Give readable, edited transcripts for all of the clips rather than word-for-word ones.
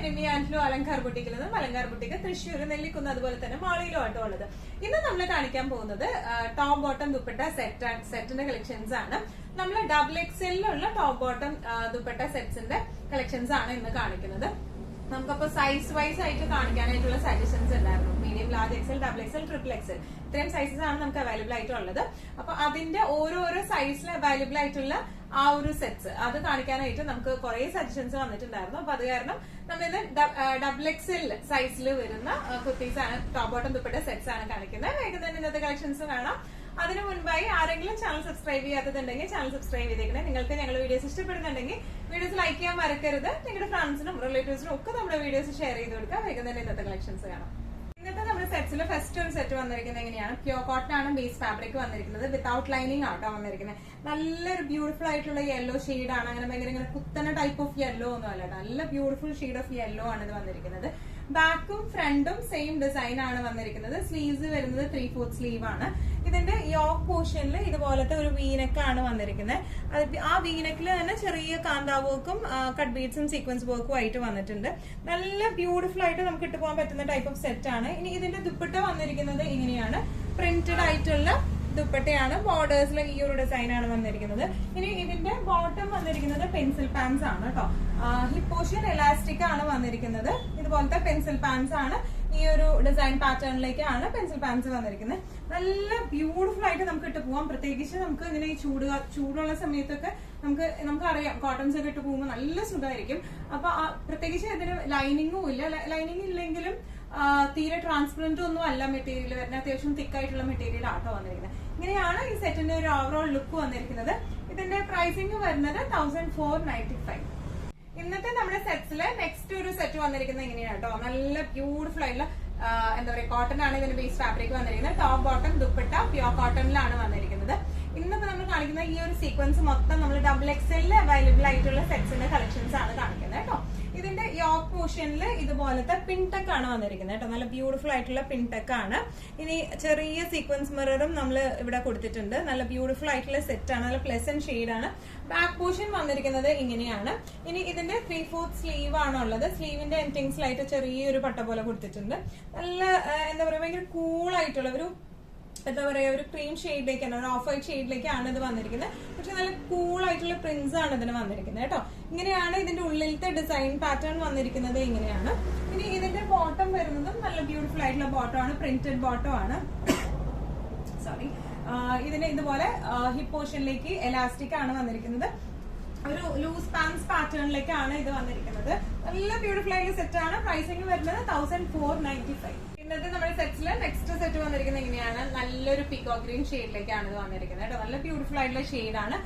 നിമി ആൻഡിലും അലങ്കാർ ബുട്ടിക്കിലും അലങ്കാർ ബുട്ടിക്ക് തൃശ്ശൂർ നെല്ലിക്കുന്ന് അതുപോലെ തന്നെ മാളിയിലും ആട്ടോ ഉള്ളത്. ഇന്ന് നമ്മൾ കാണിക്കാൻ പോകുന്നത് ടോപ്പ് ബോട്ടം ദുപ്പട്ട സെറ്റിന്റെ കളക്ഷൻസ് ആണ്. നമ്മൾ XXL ടോപ്പ് ബോട്ടം ദുപ്പട്ട സെറ്റ്സിന്റെ കളക്ഷൻസ് ആണ് ഇന്ന് കാണിക്കുന്നത്. നമുക്കപ്പോ സൈസ് വൈസ് ആയിട്ട് കാണിക്കാനായിട്ടുള്ള സജഷൻസ് ഉണ്ടായിരുന്നു. Medium, large, XL, XXL, XXL ഇത്രയും സൈസസ് ആണ് നമുക്ക് അവൈലബിൾ ആയിട്ടുള്ളത്. അപ്പൊ അതിന്റെ ഓരോരോ സൈസിൽ അവൈലബിൾ ആയിട്ടുള്ള ആ ഒരു സെറ്റ്സ് അത് കാണിക്കാനായിട്ട് നമുക്ക് കുറെ സജഷൻസ് വന്നിട്ടുണ്ടായിരുന്നു. അപ്പൊ അത് കാരണം നമ്മളിന്ന് XXL സൈസിൽ വരുന്ന കുർത്തീസ് ആണ്, ടോപ്പ് ബോട്ടം ദുപ്പട്ട സെറ്റ്സ് ആണ് കാണിക്കുന്നത്. വേഗം തന്നെ ഇന്നത്തെ കളക്ഷൻസ് കാണാം. അതിനു മുൻപായി ആരെങ്കിലും ചാനൽ സബ്സ്ക്രൈബ് ചെയ്യാത്തതുണ്ടെങ്കിൽ ചാനൽ സബ്സ്ക്രൈബ് ചെയ്തേക്കണേ. നിങ്ങൾക്ക് ഞങ്ങളുടെ വീഡിയോസ് ഇഷ്ടപ്പെടുന്നുണ്ടെങ്കിൽ വീഡിയോസ് ലൈക്ക് ചെയ്യാൻ മറക്കരുത്. നിങ്ങളുടെ ഫ്രണ്ട്സിനും റിലേറ്റീവ്സിനും ഒക്കെ നമ്മുടെ വീഡിയോസ് ഷെയർ ചെയ്ത് കൊടുക്കുക. വേഗം തന്നെ ഇന്നത്തെ കളക്ഷൻസ് കാണാം. ഇന്നത്തെ നമ്മുടെ സെറ്റ്സിൽ ഫസ്റ്റ് ഒരു സെറ്റ് വന്നിരിക്കുന്നത് എങ്ങനെയാണ്? പ്യൂർ കോട്ടൺ ആണ് ബേസ് ഫാബ്രിക് വന്നിരിക്കുന്നത്. വിത്തൗട്ട് ലൈനിങ് ആട്ടോ വന്നിരിക്കുന്നത്. നല്ലൊരു ബ്യൂട്ടിഫുൾ ആയിട്ടുള്ള യെല്ലോ ഷെയ്ഡ് ആണ്. അങ്ങനെ ഭയങ്കര ഇങ്ങനെ കുത്തന ടൈപ്പ് ഓഫ് യെല്ലോ ഒന്നും അല്ല, നല്ല ബ്യൂട്ടിഫുൾ ഷെയ്ഡ് ഓഫ് യെല്ലോ ആണ് ഇത് വന്നിരിക്കുന്നത്. ബാക്കും ഫ്രണ്ടും സെയിം ഡിസൈൻ ആണ് വന്നിരിക്കുന്നത്. സ്ലീവ്സ് വരുന്നത് 3/4 സ്ലീവ് ആണ്. ഇതിന്റെ യോക്ക് പോർഷനിൽ ഇതുപോലത്തെ ഒരു വീനെക്കാണ് വന്നിരിക്കുന്നത്. ആ വീനെക്കിൽ തന്നെ ചെറിയ കാന്താ വർക്കും കട്ട് ബീഡ്സും സീക്വൻസ് വർക്കും ആയിട്ട് വന്നിട്ടുണ്ട്. നല്ല ബ്യൂട്ടിഫുൾ ആയിട്ട് നമുക്ക് ഇട്ട് പോകാൻ പറ്റുന്ന ടൈപ്പ് ഓഫ് സെറ്റ് ആണ്. ഇനി ഇതിന്റെ ദുപ്പട്ട വന്നിരിക്കുന്നത് ഇങ്ങനെയാണ്. പ്രിന്റഡ് ആയിട്ടുള്ള ദുപ്പട്ടയാണ്. ബോർഡേഴ്സിൽ ഈ ഒരു ഡിസൈൻ ആണ് വന്നിരിക്കുന്നത്. ഇനി ഇതിന്റെ ബോട്ടം വന്നിരിക്കുന്നത് പെൻസിൽ പാൻസ് ആണ് കേട്ടോ. ഹിപ്പ് പോർഷൻ എലാസ്റ്റിക് ആണ് വന്നിരിക്കുന്നത്. ഇതുപോലത്തെ പെൻസിൽ പാൻസ് ആണ്. ഈ ഒരു ഡിസൈൻ പാറ്റേണിലേക്കാണ് പെൻസിൽ പാൻസ് വന്നിരിക്കുന്നത്. നല്ല ബ്യൂട്ടിഫുൾ ആയിട്ട് നമുക്ക് ഇട്ട് പോവാം. പ്രത്യേകിച്ച് നമുക്ക് ഇങ്ങനെ ഈ ചൂടുള്ള സമയത്തൊക്കെ നമുക്ക് അറിയാം കോട്ടൺസ് ഒക്കെ ഇട്ട് പോകുമ്പോൾ നല്ല സുഖമായിരിക്കും. അപ്പൊ പ്രത്യേകിച്ച് ഇതിന് ലൈനിങ്ങും ഇല്ല. ലൈനിങ് ഇല്ലെങ്കിലും തീരെ ട്രാൻസ്പെറന്റ് ഒന്നും അല്ല മെറ്റീരിയൽ വരുന്നത്. അത്യാവശ്യം തിക്കായിട്ടുള്ള മെറ്റീരിയൽ ആട്ടോ വന്നിരിക്കുന്നത്. ഇങ്ങനെയാണ് ഈ സെറ്റിന്റെ ഒരു ഓവറോൾ ലുക്ക് വന്നിരിക്കുന്നത്. ഇതിന്റെ പ്രൈസിംഗ് വരുന്നത് 1495. ഇന്നത്തെ നമ്മുടെ സെറ്റ്സില് നെക്സ്റ്റ് ഒരു സെറ്റ് വന്നിരിക്കുന്നത് എങ്ങനെയാണ് കേട്ടോ. നല്ല ബ്യൂട്ടിഫുൾ ആയിട്ടുള്ള എന്താ പറയുക, കോട്ടൺ ആണ് ഇതിന്റെ ബേസ് ഫാബ്രിക് വന്നിരിക്കുന്നത്. ടോപ്പ് ബോട്ടം ദുപ്പട്ട പ്യൂർ കോട്ടണിലാണ് വന്നിരിക്കുന്നത്. ഇന്നിപ്പോ നമ്മൾ കാണിക്കുന്ന ഈ ഒരു സീക്വൻസ് മൊത്തം നമ്മൾ XXL അവൈലബിൾ ആയിട്ടുള്ള സെറ്റ്സിന്റെ കളക്ഷൻസ് ആണ് കാണിക്കുന്നത് കേട്ടോ. ഇതിന്റെ യോക്ക് പോർഷനിൽ ഇതുപോലത്തെ പിൻടെക് ആണ് വന്നിരിക്കുന്നത് കേട്ടോ. നല്ല ബ്യൂട്ടിഫുൾ ആയിട്ടുള്ള പിൻടെക് ആണ്. ഇനി ചെറിയ സീക്വൻസ് മിററും നമ്മൾ ഇവിടെ കൊടുത്തിട്ടുണ്ട്. നല്ല ബ്യൂട്ടിഫുൾ ആയിട്ടുള്ള സെറ്റ് ആണ്. നല്ല പ്ലസന്റ് ഷെയ്ഡ് ആണ്. ബാക്ക് പോർഷൻ വന്നിരിക്കുന്നത് ഇങ്ങനെയാണ്. ഇനി ഇതിന്റെ 3/4 സ്ലീവ് ആണുള്ളത്. സ്ലീവിന്റെ എൻഡിങ്സിലായിട്ട് ചെറിയൊരു പട്ട പോലെ കൊടുത്തിട്ടുണ്ട്. നല്ല എന്താ പറയുക, ഭയങ്കര കൂൾ ആയിട്ടുള്ള ഒരു എന്താ പറയാ, ഒരു ക്രീം ഷെയ്ഡിലേക്കാണ്, ഒരു ഓഫ് വൈറ്റ് ഷെയ്ഡിലേക്കാണ് ഇത് വന്നിരിക്കുന്നത്. പക്ഷെ നല്ല കൂൾ ആയിട്ടുള്ള പ്രിന്റ്സ് ആണ് ഇതിന് വന്നിരിക്കുന്നത് കേട്ടോ. ഇങ്ങനെയാണ് ഇതിന്റെ ഉള്ളിലത്തെ ഡിസൈൻ പാറ്റേൺ വന്നിരിക്കുന്നത്. ഇങ്ങനെയാണ്. ഇനി ഇതിന്റെ ബോട്ടം വരുന്നതും നല്ല ബ്യൂട്ടിഫുൾ ആയിട്ടുള്ള ബോട്ടം ആണ്. പ്രിന്റഡ് ബോട്ടം ആണ്. സോറി. ഇതിന് ഇതുപോലെ ഹിപ്പ് പോർഷനിലേക്ക് എലാസ്റ്റിക് ആണ് വന്നിരിക്കുന്നത്. ഒരു ലൂസ് പാൻസ് പാറ്റേണിലേക്കാണ് ഇത് വന്നിരിക്കുന്നത്. നല്ല ബ്യൂട്ടിഫുൾ ആയിട്ടുള്ള സെറ്റ് ആണ്. പ്രൈസിംഗ് വരുന്നത് 1495. ഇന്നത്തെ നമ്മുടെ സെറ്റ്സില് നെക്സ്റ്റ് സെറ്റ് വന്നിരിക്കുന്നത് എങ്ങനെയാണ്? നല്ലൊരു പിക്കോ ഗ്രീൻ ഷെയ്ഡിലേക്കാണ് ഇത് വന്നിരിക്കുന്നത് കേട്ടോ. നല്ല ബ്യൂട്ടിഫുൾ ആയിട്ടുള്ള ഷെയ്ഡാണ്.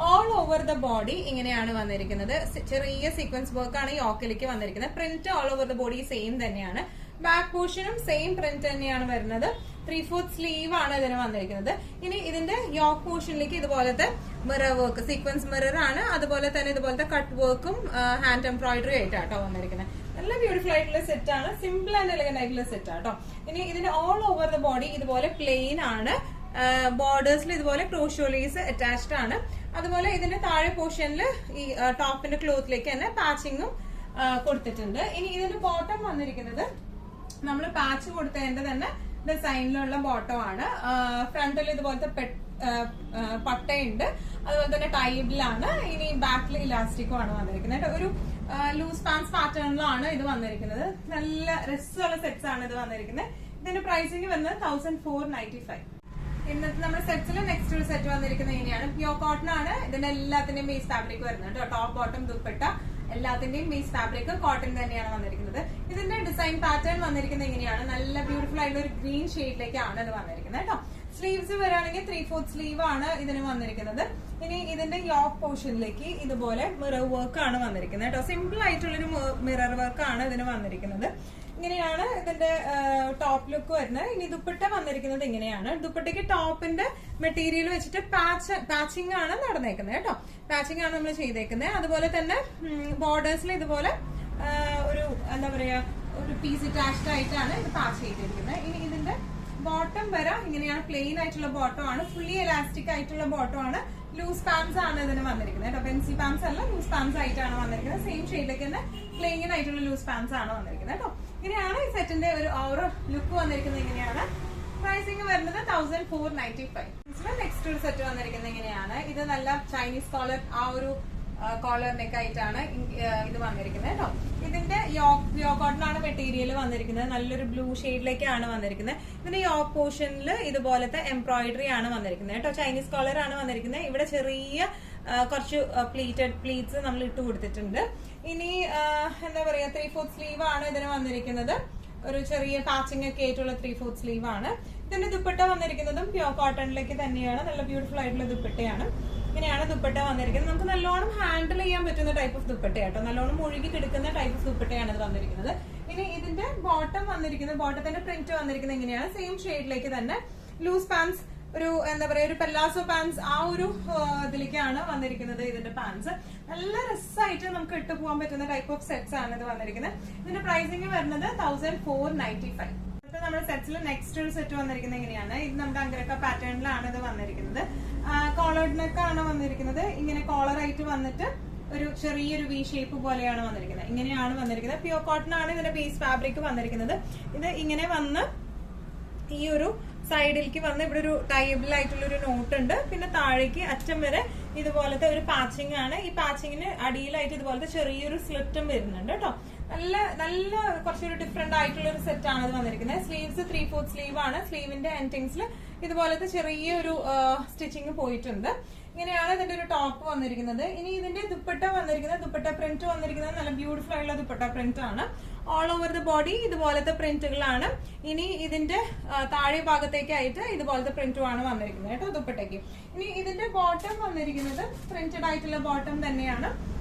ഓൾ ഓവർ ദ ബോഡി ഇങ്ങനെയാണ് വന്നിരിക്കുന്നത്. ചെറിയ സീക്വൻസ് വർക്ക് ആണ് യോക്കിലേക്ക് വന്നിരിക്കുന്നത്. Print all over the body same തന്നെയാണ്. ബാക്ക് പോർഷനും സെയിം പ്രിന്റ് തന്നെയാണ് വരുന്നത്. 3/4 സ്ലീവ് ആണ് ഇതിന് വന്നിരിക്കുന്നത്. ഇനി ഇതിന്റെ യോക്ക് പോർഷനിലേക്ക് ഇതുപോലത്തെ മിറർ വർക്ക്, സീക്വൻസ് മിറർ ആണ്. അതുപോലെ തന്നെ ഇതുപോലത്തെ കട്ട് വർക്കും ഹാൻഡ് എംബ്രോയിഡറി ആയിട്ടാട്ടോ വന്നിരിക്കുന്നത്. നല്ല ബ്യൂട്ടിഫുൾ ആയിട്ടുള്ള സെറ്റ് ആണ്. സിമ്പിൾ ആൻഡ് എലഗന്റ് ആയിട്ടുള്ള സെറ്റ് ആട്ടോ. ഇനി ഇതിന്റെ ഓൾ ഓവർ ദ ബോഡി ഇതുപോലെ പ്ലെയിൻ ആണ്. ബോർഡേഴ്സിൽ ഇതുപോലെ ക്രോഷോലീസ് അറ്റാച്ച്ഡ് ആണ്. അതുപോലെ ഇതിന്റെ താഴെ പോർഷനിൽ ഈ ടോപ്പിന്റെ ക്ലോത്തിലേക്ക് തന്നെ പാച്ചിങ്ങും കൊടുത്തിട്ടുണ്ട്. ഇനി ഇതിന്റെ ബോട്ടം വന്നിരിക്കുന്നത് നമ്മൾ പാച്ച് കൊടുത്തതിന്റെ തന്നെ ഡിസൈനിലുള്ള ബോട്ടം ആണ്. ഫ്രണ്ടിൽ ഇതുപോലത്തെ പട്ടയുണ്ട്. അതുപോലെ തന്നെ ടൈഡിലാണ്. ഇനി ബാക്കിൽ ഇലാസ്റ്റിക്കും ആണ് വന്നിരിക്കുന്നത്. ഒരു ലൂസ് പാൻസ് പാറ്റേണിലാണ് ഇത് വന്നിരിക്കുന്നത്. നല്ല രസമുള്ള സെറ്റ്സ് ആണ് ഇത് വന്നിരിക്കുന്നത്. ഇതിന്റെ പ്രൈസിംഗ് വരുന്നത് 1495. ഇന്നത്തെ നമ്മുടെ സെറ്റ്സിൽ നെക്സ്റ്റ് ഒരു സെറ്റ് വന്നിരിക്കുന്നത് ഇങ്ങനെയാണ്. പ്യൂർ കോട്ടൺ ആണ്. ഇതിന്റെ എല്ലാത്തിന്റെയും ബേസ് ഫാബ്രിക് വരുന്നത് കേട്ടോ. ടോപ്പ് ബോട്ടം ദുപ്പട്ട എല്ലാത്തിന്റെയും ബേസ് ഫാബ്രിക് കോട്ടൺ തന്നെയാണ് വന്നിരിക്കുന്നത്. ഇതിന്റെ ഡിസൈൻ പാറ്റേൺ വന്നിരിക്കുന്നത് ഇങ്ങനെയാണ്. നല്ല ബ്യൂട്ടിഫുൾ ആയിട്ടുള്ള ഒരു ഗ്രീൻ ഷെയ്ഡിലേക്കാണ് ഇത് വന്നിരിക്കുന്നത് കേട്ടോ. സ്ലീവ്സ് വരാണെങ്കിൽ 3/4 സ്ലീവ് ആണ് ഇതിന് വന്നിരിക്കുന്നത്. ഇനി ഇതിന്റെ യോക്ക് പോർഷനിലേക്ക് ഇതുപോലെ മിറർ വർക്ക് ആണ് വന്നിരിക്കുന്നത് കേട്ടോ. സിമ്പിൾ ആയിട്ടുള്ളൊരു മിറർ വർക്ക് ആണ് ഇതിന് വന്നിരിക്കുന്നത്. ഇങ്ങനെയാണ് ഇതിന്റെ ടോപ്പ് ലുക്ക് വരുന്നത്. ഇനി ദുപ്പട്ട വന്നിരിക്കുന്നത് ഇങ്ങനെയാണ്. ദുപ്പട്ടയ്ക്ക് ടോപ്പിന്റെ മെറ്റീരിയൽ വെച്ചിട്ട് പാച്ചിങ് ആണ് നടന്നേക്കുന്നത് കേട്ടോ. പാച്ചിങ് ആണ് നമ്മൾ ചെയ്തേക്കുന്നത്. അതുപോലെ തന്നെ ബോർഡേഴ്സിൽ ഇതുപോലെ ഒരു എന്താ പറയാ, ഒരു പീസ് അറ്റാച്ച്ഡ് ആയിട്ടാണ് ഇത് പാച്ച് ചെയ്തിരിക്കുന്നത്. ഇനി ഇതിന്റെ ബോട്ടം വരെ ഇങ്ങനെയാണ്. പ്ലെയിൻ ആയിട്ടുള്ള ബോട്ടം ആണ്. ഫുള്ളി എലാസ്റ്റിക് ആയിട്ടുള്ള ബോട്ടം ആണ്. ലൂസ് പാൻസ് ആണ് ഇതിന് വന്നിരിക്കുന്നത് കേട്ടോ. പെൻസിൽ പാൻസ് അല്ല, ലൂസ് പാൻസ് ആയിട്ടാണ് വന്നിരിക്കുന്നത്. സെയിം ഷെയ്ഡിലേക്ക് തന്നെ പ്ലെയിൻ ആയിട്ടുള്ള ലൂസ് പാൻസ് ആണ് വന്നിരിക്കുന്നത് കേട്ടോ. ഇങ്ങനെയാണ് ഈ സെറ്റിന്റെ ഒരു ഓവറോൾ ലുക്ക് വന്നിരിക്കുന്നത്. ഇങ്ങനെയാണ് പ്രൈസിങ് വരുന്നത് 1495. നെക്സ്റ്റ് ഒരു സെറ്റ് വന്നിരിക്കുന്നത് ഇങ്ങനെയാണ്. ഇത് നല്ല ചൈനീസ് കോളർ ആ ഒരു കോളർ നെക്ക് ആയിട്ടാണ് ഇത് വന്നിരിക്കുന്നത് കേട്ടോ. ഇതിന്റെ യോക്കോട്ടൺ ആണ് മെറ്റീരിയൽ വന്നിരിക്കുന്നത്. നല്ലൊരു ബ്ലൂ ഷെയ്ഡിലേക്കാണ് വന്നിരിക്കുന്നത്. ഇതിന്റെ യോക്ക് പോർഷനിൽ ഇതുപോലത്തെ എംബ്രോയിഡറി ആണ് വന്നിരിക്കുന്നത് കേട്ടോ. ചൈനീസ് കോളർ ആണ് വന്നിരിക്കുന്നത്. ഇവിടെ ചെറിയ കുറച്ച് പ്ലീറ്റ്സ് നമ്മൾ ഇട്ട് കൊടുത്തിട്ടുണ്ട്. ഇനി എന്താ പറയാ 3/4 സ്ലീവ് ആണ് ഇതിന് വന്നിരിക്കുന്നത്. ഒരു ചെറിയ പാച്ചിങ് ഒക്കെ ആയിട്ടുള്ള 3/4 സ്ലീവ് ആണ്. ഇതിന്റെ ദുപ്പട്ട വന്നിരിക്കുന്നതും പ്യോർ കോട്ടണിലേക്ക് തന്നെയാണ്. നല്ല ബ്യൂട്ടിഫുൾ ആയിട്ടുള്ള ദുപ്പട്ടയാണ്. ഇങ്ങനെയാണ് ദുപ്പട്ട വന്നിരിക്കുന്നത്. നമുക്ക് നല്ലോണം ഹാൻഡിൽ ചെയ്യാൻ പറ്റുന്ന ടൈപ്പ് ഓഫ് ദുപ്പട്ട കേട്ടോ. നല്ലോണം മുഴുകി കിടക്കുന്ന ടൈപ്പ് ഓഫ് ദുപ്പട്ടയാണ് ഇത് വന്നിരിക്കുന്നത്. ഇനി ഇതിന്റെ ബോട്ടം വന്നിരിക്കുന്നത്, ബോട്ടത്തിന്റെ പ്രിന്റ് വന്നിരിക്കുന്നത് എങ്ങനെയാണ്, സെയിം ഷെയ്ഡിലേക്ക് തന്നെ ലൂസ് പാൻസ്, ഒരു എന്താ പറയാ ഒരു പെല്ലാസോ പാൻസ് ആ ഒരു ഇതിലേക്കാണ് വന്നിരിക്കുന്നത്. ഇതിന്റെ പാൻസ് നല്ല രസമായിട്ട് നമുക്ക് ഇട്ട് പോകാൻ പറ്റുന്ന ടൈപ്പ് ഓഫ് സെറ്റ്സ് ആണ് ഇത് വന്നിരിക്കുന്നത്. ഇതിന്റെ പ്രൈസിങ് വരുന്നത് 1495. നമ്മുടെ സെറ്റ്സിൽ നെക്സ്റ്റ് ഒരു സെറ്റ് വന്നിരിക്കുന്നത് എങ്ങനെയാണ്, ഇത് നമ്മുടെ അങ്കരക്ക പാറ്റേണിലാണ് ഇത് വന്നിരിക്കുന്നത്. കോളേർഡ് നെക്ക് ആണ് വന്നിരിക്കുന്നത്. ഇങ്ങനെ കോളറായിട്ട് വന്നിട്ട് ഒരു ചെറിയൊരു വി ഷേപ്പ് പോലെയാണ് വന്നിരിക്കുന്നത്. ഇങ്ങനെയാണ് വന്നിരിക്കുന്നത്. പ്യോർ കോട്ടൺ ആണ് ഇതിന്റെ ബേസ് ഫാബ്രിക് വന്നിരിക്കുന്നത്. ഇത് ഇങ്ങനെ വന്ന് ഈ ഒരു സൈഡിലേക്ക് വന്ന് ഇവിടെ ഒരു ടൈബിൾ ആയിട്ടുള്ള ഒരു നോട്ട് ഉണ്ട്. പിന്നെ താഴേക്ക് അറ്റം വരെ ഇതുപോലത്തെ ഒരു പാച്ചിങ് ആണ്. ഈ പാച്ചിങ്ങിന് അടിയിലായിട്ട് ഇതുപോലത്തെ ചെറിയൊരു സ്ലിറ്റും വരുന്നുണ്ട് കേട്ടോ. നല്ല നല്ല കുറച്ചൊരു ഡിഫറെന്റ് ആയിട്ടുള്ള ഒരു സെറ്റ് ആണ് ഇത് വന്നിരിക്കുന്നത്. സ്ലീവ്സ് 3/4 സ്ലീവ് ആണ്. സ്ലീവിന്റെ എൻഡിങ്സിൽ ഇതുപോലത്തെ ചെറിയൊരു സ്റ്റിച്ചിങ് പോയിട്ടുണ്ട്. ഇങ്ങനെയാണ് ഇതിന്റെ ഒരു ടോപ്പ് വന്നിരിക്കുന്നത്. ഇനി ഇതിന്റെ ദുപ്പട്ട വന്നിരിക്കുന്നത്, ദുപ്പട്ട പ്രിന്റ് വന്നിരിക്കുന്നത് നല്ല ബ്യൂട്ടിഫുൾ ആയിട്ടുള്ള ദുപ്പട്ട പ്രിന്റ് ആണ്. ഓൾ ഓവർ ദ ബോഡി ഇതുപോലത്തെ പ്രിന്റുകളാണ്. ഇനി ഇതിന്റെ താഴെ ഭാഗത്തേക്കായിട്ട് ഇതുപോലത്തെ പ്രിന്റുമാണ് വന്നിരിക്കുന്നത് കേട്ടോ ദുപ്പട്ടയ്ക്ക്. ഇനി ഇതിന്റെ ബോട്ടം വന്നിരിക്കുന്നത് പ്രിന്റഡ് ആയിട്ടുള്ള ബോട്ടം തന്നെയാണ്.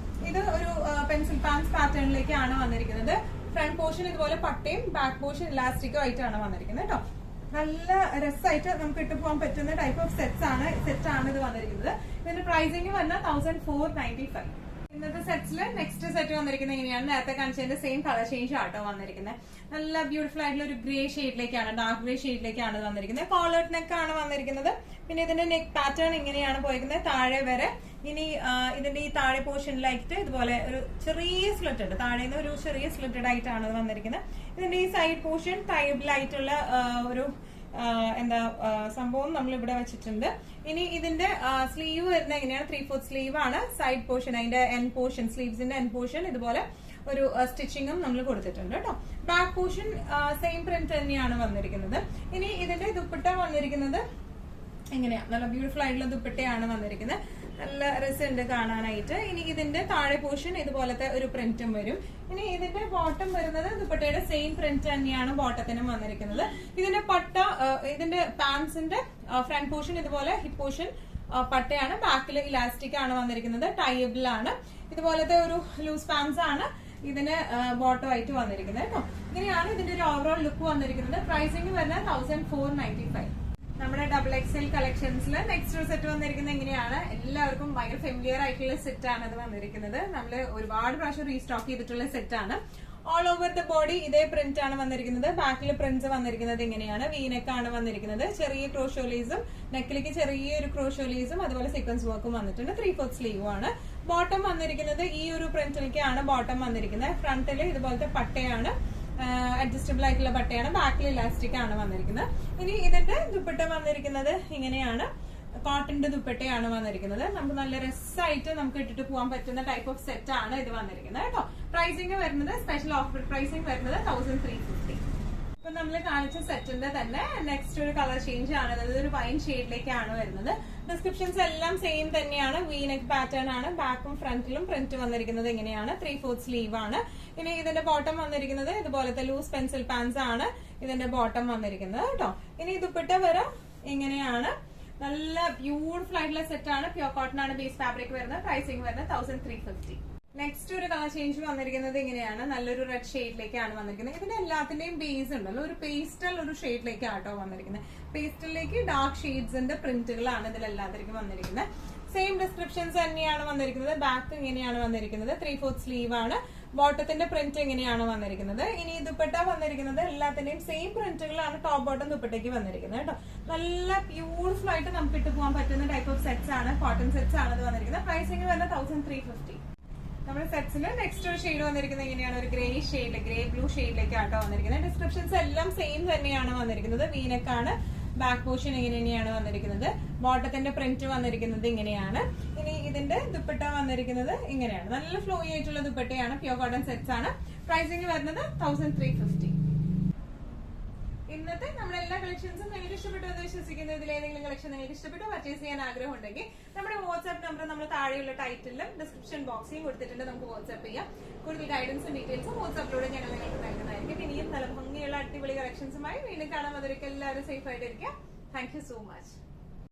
ഇത് ഒരു പെൻസിൽ പാൻസ് പാറ്റേണിലേക്കാണ് വന്നിരിക്കുന്നത്. ഫ്രണ്ട് പോർഷൻ ഇതുപോലെ പട്ടയും ബാക്ക് പോർഷൻ ഇലാസ്റ്റിക്കും ആയിട്ടാണ് വന്നിരിക്കുന്നത് കേട്ടോ. നല്ല രസമായിട്ട് നമുക്ക് ഇട്ട് പോകാൻ പറ്റുന്ന ടൈപ്പ് ഓഫ് സെറ്റ് ആണ് ഇത് വന്നിരിക്കുന്നത്. ഇതിന്റെ പ്രൈസിങ് വന്ന 1495. ഇന്നത്തെ സെറ്റ്സിൽ നെക്സ്റ്റ് സെറ്റ് വന്നിരിക്കുന്നത് എങ്ങനെയാണ്, നേരത്തെ കാണിച്ചതിന്റെ സെയിം കളർ ചേഞ്ച് ആട്ടോ വന്നിരിക്കുന്നത്. നല്ല ബ്യൂട്ടിഫുൾ ആയിട്ടുള്ള ഒരു ഗ്രേ ഷെയ്ഡിലേക്കാണ്, ഡാർക്ക് ഗ്രേ ഷെയ്ഡിലേക്കാണ് വന്നിരിക്കുന്നത്. കോളേർഡ് നെക്ക് ആണ് വന്നിരിക്കുന്നത്. പിന്നെ ഇതിന്റെ നെക്ക് പാറ്റേൺ ഇങ്ങനെയാണ് പോയിരിക്കുന്നത് താഴെ വരെ. ഇനി ഇതിന്റെ ഈ താഴെ പോർഷനിലായിട്ട് ഇതുപോലെ ഒരു ചെറിയ സ്ലിറ്റ് ഉണ്ട്. താഴെ നിന്ന് ഒരു ചെറിയ സ്ലിറ്റഡ് ആയിട്ടാണ് വന്നിരിക്കുന്നത്. ഇതിന്റെ ഈ സൈഡ് പോർഷൻ ടൈബിളായിട്ടുള്ള ഒരു എന്താ സംഭവം നമ്മൾ ഇവിടെ വെച്ചിട്ടുണ്ട്. ഇനി ഇതിന്റെ സ്ലീവ് വരുന്നത് എങ്ങനെയാണ്, 3/4 സ്ലീവ് ആണ്. സൈഡ് പോർഷൻ അതിന്റെ എൻ പോർഷൻ, സ്ലീവ്സിന്റെ എൻ പോർഷൻ ഇതുപോലെ ഒരു സ്റ്റിച്ചിങ്ങും നമ്മൾ കൊടുത്തിട്ടുണ്ട് കേട്ടോ. ബാക്ക് പോർഷൻ സെയിം പ്രിന്റ് തന്നെയാണ് വന്നിരിക്കുന്നത്. ഇനി ഇതിന്റെ ദുപ്പട്ട വന്നിരിക്കുന്നത് എങ്ങനെയാ, നല്ല ബ്യൂട്ടിഫുൾ ആയിട്ടുള്ള ദുപ്പട്ടയാണ് വന്നിരിക്കുന്നത്. നല്ല രസമുണ്ട് കാണാനായിട്ട്. ഇനി ഇതിന്റെ താഴെ പോർഷൻ ഇതുപോലത്തെ ഒരു പ്രിന്റും വരും. ഇനി ഇതിന്റെ ബോട്ടം വരുന്നത് ദുപ്പട്ടയുടെ സെയിം പ്രിന്റ് തന്നെയാണ് ബോട്ടത്തിനും വന്നിരിക്കുന്നത്. ഇതിന്റെ പാൻസിന്റെ ഫ്രണ്ട് പോർഷൻ ഇതുപോലെ, ഹിപ്പ് പോർഷൻ പട്ടയാണ്, ബാക്കിൽ ഇലാസ്റ്റിക് ആണ് വന്നിരിക്കുന്നത്. ടൈബിൾ ആണ്. ഇതുപോലത്തെ ഒരു ലൂസ് പാൻസ് ആണ് ഇതിന് ബോട്ടം ആയിട്ട് വന്നിരിക്കുന്നത് കേട്ടോ. ഇങ്ങനെയാണ് ഇതിന്റെ ഒരു ഓവറോൾ ലുക്ക് വന്നിരിക്കുന്നത്. പ്രൈസിംഗ് വരുന്നത് 1495. നമ്മുടെ XXL കളക്ഷൻസിൽ നെക്സ്റ്റ് സെറ്റ് വന്നിരിക്കുന്നത് എങ്ങനെയാണ്, എല്ലാവർക്കും ഭയങ്കര ഫെമിലിയർ ആയിട്ടുള്ള സെറ്റ് ആണ് ഇത് വന്നിരിക്കുന്നത്. നമ്മൾ ഒരുപാട് പ്രാവശ്യം റീസ്റ്റോക്ക് ചെയ്തിട്ടുള്ള സെറ്റ് ആണ്. ഓൾ ഓവർ ദ ബോഡി ഇതേ പ്രിന്റ് ആണ് വന്നിരിക്കുന്നത്. ബാക്കിൽ പ്രിന്റ്സ് വന്നിരിക്കുന്നത് ഇങ്ങനെയാണ്. വീനെക്ക് ആണ് വന്നിരിക്കുന്നത്. ചെറിയ ക്രോഷോലീസും നെക്കിലേക്ക് ചെറിയൊരു ക്രോഷോലീസും അതുപോലെ സീക്വൻസ് വർക്കും വന്നിട്ടുണ്ട്. 3/4 സ്ലീവ് ആണ്. ബോട്ടം വന്നിരിക്കുന്നത് ഈ ഒരു പ്രിന്റിലേക്കാണ് ബോട്ടം വന്നിരിക്കുന്നത്. ഫ്രണ്ടിൽ ഇതുപോലത്തെ പട്ടയാണ്, അഡ്ജസ്റ്റബിൾ ആയിട്ടുള്ള പട്ടയാണ്. ബാക്കിൽ ഇലാസ്റ്റിക് ആണ് വന്നിരിക്കുന്നത്. ഇനി ഇതിന്റെ ദുപ്പട്ട വന്നിരിക്കുന്നത് ഇങ്ങനെയാണ്. കോട്ടന്റെ ദുപ്പട്ടയാണ് വന്നിരിക്കുന്നത്. നമുക്ക് നല്ല രസമായിട്ട് നമുക്ക് ഇട്ടിട്ട് പോകാൻ പറ്റുന്ന ടൈപ്പ് ഓഫ് സെറ്റ് ആണ് ഇത് വന്നിരിക്കുന്നത് കേട്ടോ. പ്രൈസിംഗ് വരുന്നത്, സ്പെഷ്യൽ ഓഫർ പ്രൈസിംഗ് വരുന്നത് 1350. ഇപ്പൊ നമ്മൾ കാണിച്ച സെറ്റിന്റെ തന്നെ നെക്സ്റ്റ് ഒരു കളർ ചേഞ്ച് ആണ്. അതായത് ഒരു വൈൻ ഷെയ്ഡിലേക്കാണ് വരുന്നത്. ഡിസ്ക്രിപ്ഷൻസ് എല്ലാം സെയിം തന്നെയാണ്. വീനെക്ക് പാറ്റേൺ ആണ്. ബാക്കും ഫ്രണ്ടിലും പ്രിന്റ് വന്നിരിക്കുന്നത് ഇങ്ങനെയാണ്. 3/4 സ്ലീവ് ആണ്. ഇനി ഇതിന്റെ ബോട്ടം വന്നിരിക്കുന്നത് ഇതുപോലത്തെ ലൂസ് പെൻസിൽ പാൻസ് ആണ് ഇതിന്റെ ബോട്ടം വന്നിരിക്കുന്നത് കേട്ടോ. ഇനി ദുപ്പട്ട വരെ ഇങ്ങനെയാണ്. നല്ല ബ്യൂട്ടിഫുൾ ആയിട്ടുള്ള സെറ്റ് ആണ്. പ്യോർ കോട്ടൺ ആണ് ബേസ് ഫാബ്രിക് വരുന്നത്. പ്രൈസിംഗ് വരുന്നത് 1350. നെക്സ്റ്റ് ഒരു കളർ ചേഞ്ച് വന്നിരിക്കുന്നത് ഇങ്ങനെയാണ്. നല്ലൊരു റെഡ് ഷെയ്ഡിലേക്കാണ് വന്നിരിക്കുന്നത്. ഇതിന്റെ എല്ലാത്തിന്റെയും ബേസ് ഉണ്ടല്ലോ, ഒരു പേസ്റ്റൽ ഒരു ഷെയ്ഡിലേക്കാണ് കേട്ടോ വന്നിരിക്കുന്നത്. പേസ്റ്റലിലേക്ക് ഡാർക്ക് ഷെയ്ഡ്സിന്റെ പ്രിന്റുകളാണ് ഇതിലെല്ലാത്തിലേക്കും വന്നിരിക്കുന്നത്. സെയിം ഡിസ്ക്രിപ്ഷൻസ് തന്നെയാണ് വന്നിരിക്കുന്നത്. ബാക്ക് ഇങ്ങനെയാണ് വന്നിരിക്കുന്നത്. 3/4 സ്ലീവ് ആണ്. ബോട്ടത്തിന്റെ പ്രിന്റ് ഇങ്ങനെയാണ് വന്നിരിക്കുന്നത്. ഇനി ദുപ്പട്ട വന്നിരിക്കുന്നത് എല്ലാത്തിന്റെയും സെയിം പ്രിന്റുകളാണ് ടോപ്പ് ബോട്ടം ദുപ്പട്ടയ്ക്ക് വന്നിരിക്കുന്നത് കേട്ടോ. നല്ല ബ്യൂട്ടിഫുൾ ആയിട്ട് നമുക്ക് ഇട്ട് പോകാൻ പറ്റുന്ന ടൈപ്പ് ഓഫ് സെറ്റ്സ് ആണ്. കോട്ടൺ സെറ്റ്സ് ആണ് ഇത് വന്നിരിക്കുന്നത്. പ്രൈസിംഗ് വരുന്നത് 1350. നമ്മുടെ സെറ്റ്സിൽ നെക്സ്റ്റ് ഒരു ഷെയ്ഡ് വന്നിരിക്കുന്നത് എങ്ങനെയാണ്, ഒരു ഗ്രേ ഷെയ്ഡ്, ഗ്രേ ബ്ലൂ ഷെയ്ഡിലേക്കാട്ടോ വന്നിരിക്കുന്നത്. ഡിസ്ക്രിപ്ഷൻസ് എല്ലാം സെയിം തന്നെയാണ് വന്നിരിക്കുന്നത്. വീനക്കാണ്, ബാക്ക് പോർഷൻ ഇങ്ങനെ തന്നെയാണ് വന്നിരിക്കുന്നത്. ബോട്ടത്തിന്റെ പ്രിന്റ് വന്നിരിക്കുന്നത് ഇങ്ങനെയാണ്. ഇനി ഇതിന്റെ ദുപ്പട്ട വന്നിരിക്കുന്നത് ഇങ്ങനെയാണ്. നല്ല ഫ്ലോയി ആയിട്ടുള്ള ദുപ്പട്ടയാണ്, പ്യൂർ കോട്ടൺ സെറ്റ്സ് ആണ്. പ്രൈസിംഗ് വരുന്നത് 1350. ഇന്നത്തെ നമ്മുടെ എല്ലാ കളക്ഷൻസും നിങ്ങൾക്ക് ഇഷ്ടപ്പെട്ടു എന്ന് വിശ്വസിക്കുന്നു. ഇതിൽ ഏതെങ്കിലും കളക്ഷൻ നിങ്ങൾക്ക് ഇഷ്ടപ്പെട്ടു പർച്ചേസ് ചെയ്യാൻ ആഗ്രഹം ഉണ്ടെങ്കിൽ നമ്മുടെ വാട്സ്ആപ്പ് നമ്പർ നമ്മൾ താഴെയുള്ള ടൈറ്റിലും ഡിസ്ക്രിപ്ഷൻ ബോക്സിലും കൊടുത്തിട്ടുണ്ട്. നമുക്ക് വാട്സ്ആപ്പ് ചെയ്യാം. കൂടുതൽ ഗൈഡൻസും ഡീറ്റെയിൽസും വാട്സ്ആപ്പിലൂടെ ഞങ്ങൾ നിങ്ങൾക്ക് നൽകുന്നതായിരിക്കും. ഇനിയും നല്ല ഭംഗിയുള്ള അടിപൊളി കളക്ഷൻസുമായി വീണ്ടും കാണാം. അതൊരിക്കൽ എല്ലാവരും സേഫ് ആയിട്ടിരിക്കാം. Thank you so much.